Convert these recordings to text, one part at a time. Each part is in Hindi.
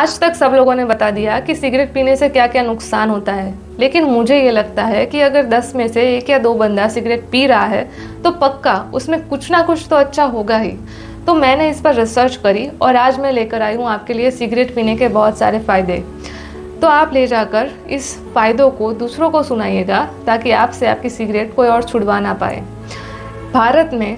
आज तक सब लोगों ने बता दिया कि सिगरेट पीने से क्या क्या नुकसान होता है, लेकिन मुझे ये लगता है कि अगर 10 में से 1 या 2 बंदा सिगरेट पी रहा है तो पक्का उसमें कुछ ना कुछ तो अच्छा होगा ही। तो मैंने इस पर रिसर्च करी और आज मैं लेकर आई हूँ आपके लिए सिगरेट पीने के बहुत सारे फ़ायदे। तो आप ले जाकर इस फ़ायदों को दूसरों को सुनाइएगा ताकि आपसे आपकी सिगरेट कोई और छुड़वा ना पाए। भारत में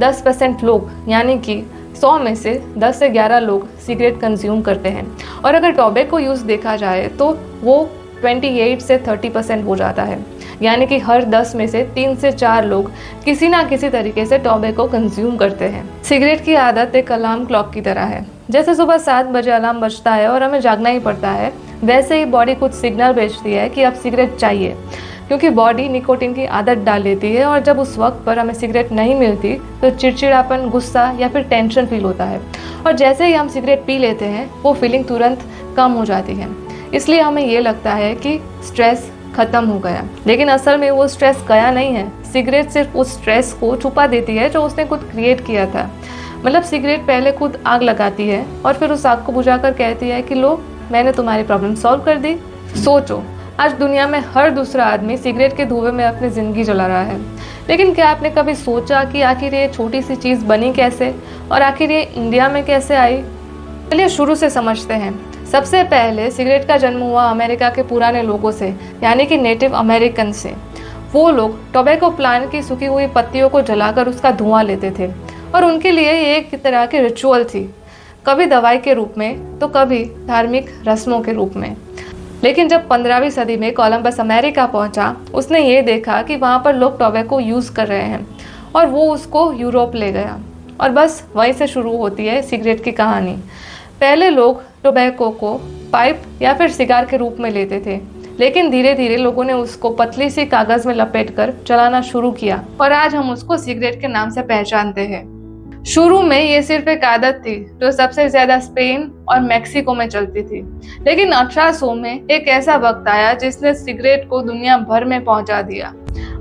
10% लोग यानी कि 100 में से 10 से 11 लोग सिगरेट कंज्यूम करते हैं और अगर टोबैको यूज़ देखा जाए तो वो 28 से 30% हो जाता है, यानी कि हर 10 में से 3 से 4 लोग किसी ना किसी तरीके से टोबैको कंज्यूम करते हैं। सिगरेट की आदत एक अलार्म क्लॉक की तरह है। जैसे सुबह 7 बजे अलार्म बजता है और हमें जागना ही पड़ता है, वैसे ही बॉडी कुछ सिग्नल भेजती है कि अब सिगरेट चाहिए, क्योंकि बॉडी निकोटीन की आदत डाल लेती है और जब उस वक्त पर हमें सिगरेट नहीं मिलती तो चिड़चिड़ापन, गुस्सा या फिर टेंशन फील होता है और जैसे ही हम सिगरेट पी लेते हैं वो फीलिंग तुरंत कम हो जाती है। इसलिए हमें ये लगता है कि स्ट्रेस ख़त्म हो गया, लेकिन असल में वो स्ट्रेस गया नहीं है। सिगरेट सिर्फ उस स्ट्रेस को छुपा देती है जो उसने खुद क्रिएट किया था। मतलब सिगरेट पहले खुद आग लगाती है और फिर उस आग को बुझाकर कहती है कि लो, मैंने तुम्हारी प्रॉब्लम सॉल्व कर दी। सोचो, आज दुनिया में हर दूसरा आदमी सिगरेट के धुएं में अपनी ज़िंदगी जला रहा है, लेकिन क्या आपने कभी सोचा कि आखिर ये छोटी सी चीज़ बनी कैसे और आखिर ये इंडिया में कैसे आई? चलिए शुरू से समझते हैं। सबसे पहले सिगरेट का जन्म हुआ अमेरिका के पुराने लोगों से, यानी कि नेटिव अमेरिकन से। वो लोग टोबैको प्लांट की सूखी हुई पत्तियों को जलाकर उसका धुआं लेते थे और उनके लिए ये एक तरह की रिचुअल थी, कभी दवाई के रूप में तो कभी धार्मिक रस्मों के रूप में। लेकिन जब 15वीं सदी में कोलंबस अमेरिका पहुंचा, उसने ये देखा कि वहाँ पर लोग टोबैको यूज़ कर रहे हैं और वो उसको यूरोप ले गया और बस वहीं से शुरू होती है सिगरेट की कहानी। पहले लोग टोबैको को पाइप या फिर सिगार के रूप में लेते थे, लेकिन धीरे धीरे लोगों ने उसको पतली सी कागज़ में लपेटकर चलाना शुरू किया और आज हम उसको सिगरेट के नाम से पहचानते हैं। शुरू में ये सिर्फ एक आदत थी जो सबसे ज्यादा स्पेन और मेक्सिको में चलती थी, लेकिन 1800 में एक ऐसा वक्त आया जिसने सिगरेट को दुनिया भर में पहुंचा दिया।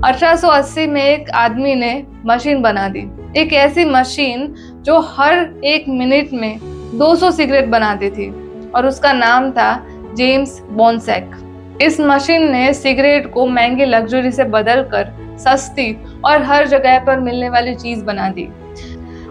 1880 में एक आदमी ने मशीन बना दी, एक ऐसी मशीन जो हर 1 मिनट में 200 सिगरेट बनाती थी और उसका नाम था जेम्स बोनसेक। इस मशीन ने सिगरेट को महंगी लग्जरी से बदलकर सस्ती और हर जगह पर मिलने वाली चीज बना दी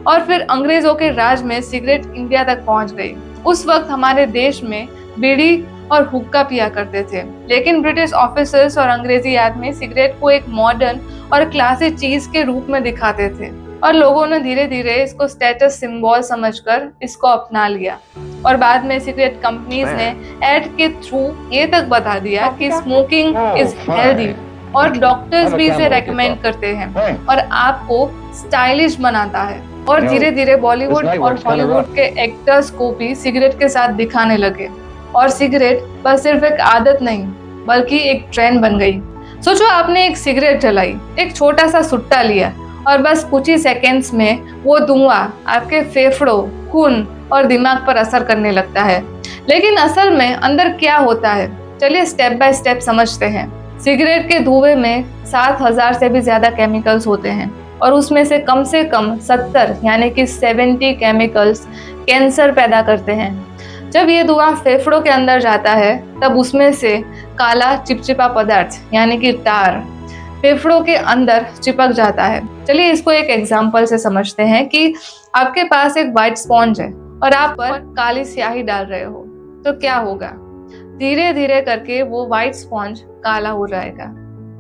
और फिर अंग्रेजों के राज में सिगरेट इंडिया तक पहुंच गई। उस वक्त हमारे देश में बीड़ी और हुक्का पिया करते थे, लेकिन ब्रिटिश ऑफिसर्स और अंग्रेजी आदमी सिगरेट को एक मॉडर्न और क्लासी चीज के रूप में दिखाते थे और लोगों ने धीरे धीरे इसको स्टेटस सिंबल समझकर इसको अपना लिया और बाद में सिगरेट कंपनीज ने एड के थ्रू ये तक बता दिया कि स्मोकिंग इज हेल्दी और डॉक्टर्स भी इसे रेकमेंड करते हैं और आपको स्टाइलिश बनाता है। और धीरे धीरे बॉलीवुड और हॉलीवुड के एक्टर्स को भी सिगरेट के साथ दिखाने लगे और सिगरेट बस सिर्फ एक आदत नहीं बल्कि एक ट्रेंड बन गई। सोचो, आपने एक सिगरेट जलाई, एक छोटा सा सुट्टा लिया और बस कुछ ही सेकेंड्स में वो धुआं आपके फेफड़ों, खून और दिमाग पर असर करने लगता है। लेकिन असल में अंदर क्या होता है, चलिए स्टेप बाय स्टेप समझते हैं। सिगरेट के धुएं में 7000 से भी ज्यादा केमिकल्स होते हैं और उसमें से कम 70 यानी कि 70 केमिकल्स कैंसर पैदा करते हैं। जब ये धुआं फेफड़ों के अंदर जाता है तब उसमें से काला चिपचिपा पदार्थ यानी कि टार फेफड़ों के अंदर चिपक जाता है। चलिए इसको एक एग्जांपल से समझते हैं कि आपके पास एक व्हाइट स्पॉन्ज है और आप पर काली स्याही डाल रहे हो तो क्या होगा? धीरे धीरे करके वो व्हाइट स्पॉन्ज काला हो जाएगा।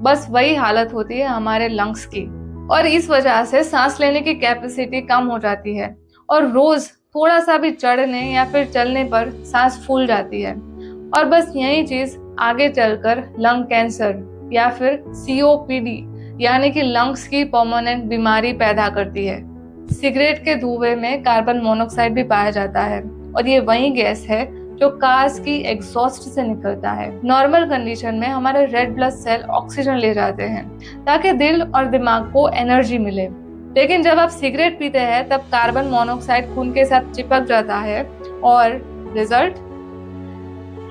बस वही हालत होती है हमारे लंग्स की और इस वजह से सांस लेने की कैपेसिटी कम हो जाती है और रोज थोड़ा सा भी चढ़ने या फिर चलने पर सांस फूल जाती है और बस यही चीज आगे चलकर लंग कैंसर या फिर COPD यानी कि लंग्स की परमानेंट बीमारी पैदा करती है। सिगरेट के धुएं में कार्बन मोनोऑक्साइड भी पाया जाता है और ये वही गैस है जो कार्स की एग्जॉस्ट से निकलता है। नॉर्मल कंडीशन में हमारे रेड ब्लड सेल ऑक्सीजन ले जाते हैं ताकि दिल और दिमाग को एनर्जी मिले, लेकिन जब आप सिगरेट पीते हैं तब कार्बन मोनोऑक्साइड खून के साथ चिपक जाता है और result,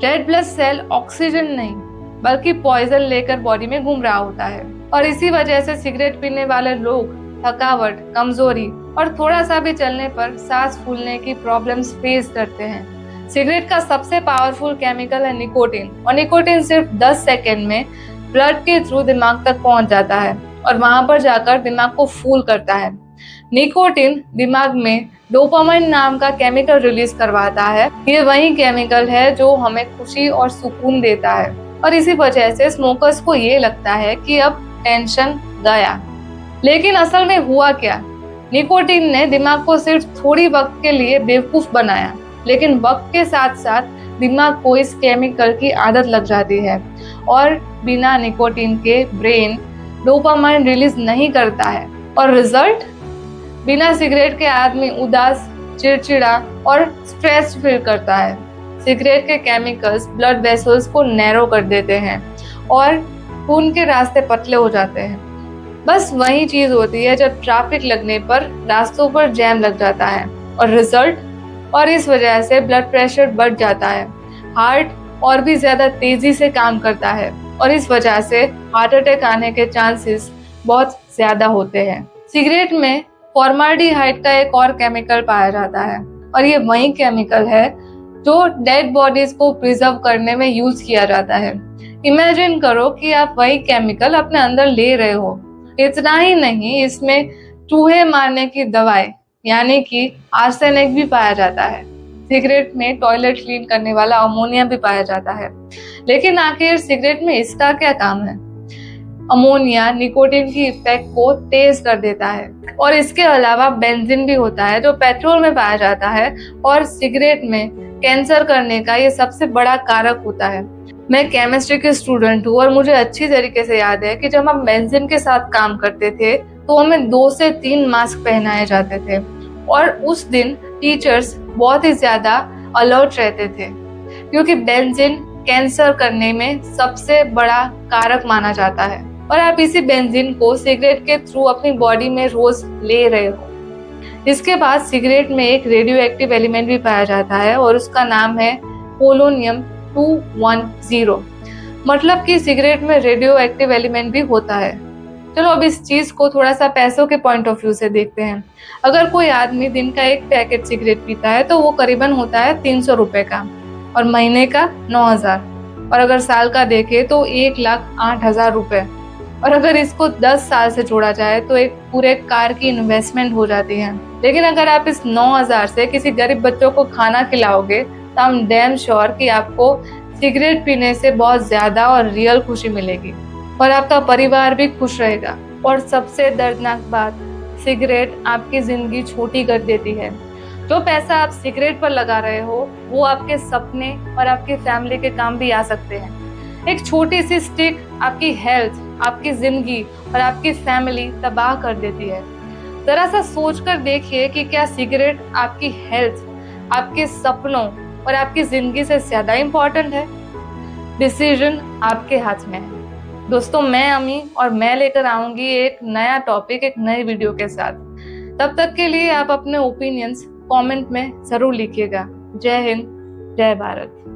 red blood cell oxygen नहीं बल्कि पॉइजन लेकर बॉडी में घूम रहा होता है और इसी वजह से सिगरेट पीने वाले लोग थकावट, कमजोरी और थोड़ा सा भी चलने पर सांस फूलने की प्रॉब्लम्स फेस करते हैं। सिगरेट का सबसे पावरफुल केमिकल है निकोटीन, और निकोटीन सिर्फ 10 सेकेंड में ब्लड के थ्रू दिमाग तक पहुंच जाता है और वहां पर जाकर दिमाग को फूल करता है। निकोटीन दिमाग में डोपामाइन नाम का केमिकल रिलीज करवाता है। ये वही केमिकल है जो हमें खुशी और सुकून देता है, और इसी वजह से स्मोकर्स को ये लगता है कि अब टेंशन गया। लेकिन असल में हुआ क्या? निकोटीन ने दिमाग को सिर्फ थोड़ी वक्त के लिए बेवकूफ बनाया, लेकिन वक्त के साथ साथ दिमाग को इस केमिकल की आदत लग जाती है और बिना निकोटीन के ब्रेन डोपामाइन रिलीज नहीं करता है। और रिजल्ट? बिना सिगरेट के आदमी उदास, चिड़चिड़ा और स्ट्रेस फील करता है। सिगरेट के केमिकल्स ब्लड वेसल्स को नैरो कर देते हैं और खून के रास्ते पतले हो जाते हैं। बस वही चीज होती है जब ट्रैफिक लगने पर रास्तों पर जैम लग जाता है। और रिजल्ट? और इस वजह से ब्लड प्रेशर बढ़ जाता है, हार्ट और भी ज्यादा तेजी से काम करता है, और इस वजह से हार्ट अटैक आने के चांसेस बहुत ज्यादा होते हैं। सिगरेट में फॉर्माल्डिहाइड का एक और केमिकल पाया जाता है, और ये वही केमिकल है जो डेड बॉडीज को प्रिजर्व करने में यूज किया जाता है। इमेजिन करो कि आप वही केमिकल अपने अंदर ले रहे हो। इतना ही नहीं, इसमें चूहे मारने की दवाई यानी कि आर्सेनिक भी पाया जाता है। सिगरेट में टॉयलेट क्लीन करने वाला अमोनिया भी पाया जाता है। लेकिन आखिर सिगरेट में इसका क्या काम है? अमोनिया निकोटीन की इफेक्ट को तेज कर देता है, और इसके अलावा बेंजीन भी होता है जो पेट्रोल में पाया जाता है, और सिगरेट में कैंसर करने का ये सबसे बड़ा कारक होता है। मैं केमिस्ट्री के स्टूडेंट हूँ और मुझे अच्छी तरीके से याद है कि जब हम बेंजीन के साथ काम करते थे तो हमें 2 से 3 मास्क पहनाए जाते थे, और उस दिन टीचर्स बहुत ही ज्यादा अलर्ट रहते थे क्योंकि बेंजीन कैंसर करने में सबसे बड़ा कारक माना जाता है। और आप इसी बेंजीन को सिगरेट के थ्रू अपनी बॉडी में रोज ले रहे हो। इसके बाद सिगरेट में एक रेडियो एक्टिव एलिमेंट भी पाया जाता है और उसका नाम है पोलोनियम 210। मतलब कि सिगरेट में रेडियो एक्टिव एलिमेंट भी होता है। चलो अब इस चीज को थोड़ा सा पैसों के पॉइंट ऑफ व्यू से देखते हैं। अगर कोई आदमी दिन का एक पैकेट सिगरेट पीता है तो वो करीबन होता है 300 रुपए का, और महीने का 9000, और अगर साल का देखे तो 1,08,000 रुपए। और अगर इसको 10 साल से जोड़ा जाए तो एक पूरे कार की इन्वेस्टमेंट हो जाती है। लेकिन अगर आप इस 9000 से किसी गरीब बच्चों को खाना खिलाओगे तो आई एम डैम श्योर कि आपको सिगरेट पीने से बहुत ज्यादा और रियल खुशी मिलेगी, और आपका परिवार भी खुश रहेगा। और सबसे दर्दनाक बात, सिगरेट आपकी जिंदगी छोटी कर देती है। जो पैसा आप सिगरेट पर लगा रहे हो वो आपके सपने और आपकी फैमिली के काम भी आ सकते हैं। एक छोटी सी स्टिक आपकी हेल्थ, आपकी जिंदगी और आपकी फैमिली तबाह कर देती है। जरा सा सोच कर देखिए कि क्या सिगरेट आपकी हेल्थ, आपके सपनों और आपकी जिंदगी से ज्यादा इम्पोर्टेंट है? डिसीजन आपके हाथ में है। दोस्तों, मैं अमी और मैं लेकर आऊंगी एक नया टॉपिक एक नए वीडियो के साथ। तब तक के लिए आप अपने ओपिनियंस कमेंट में जरूर लिखिएगा। जय हिंद, जय भारत।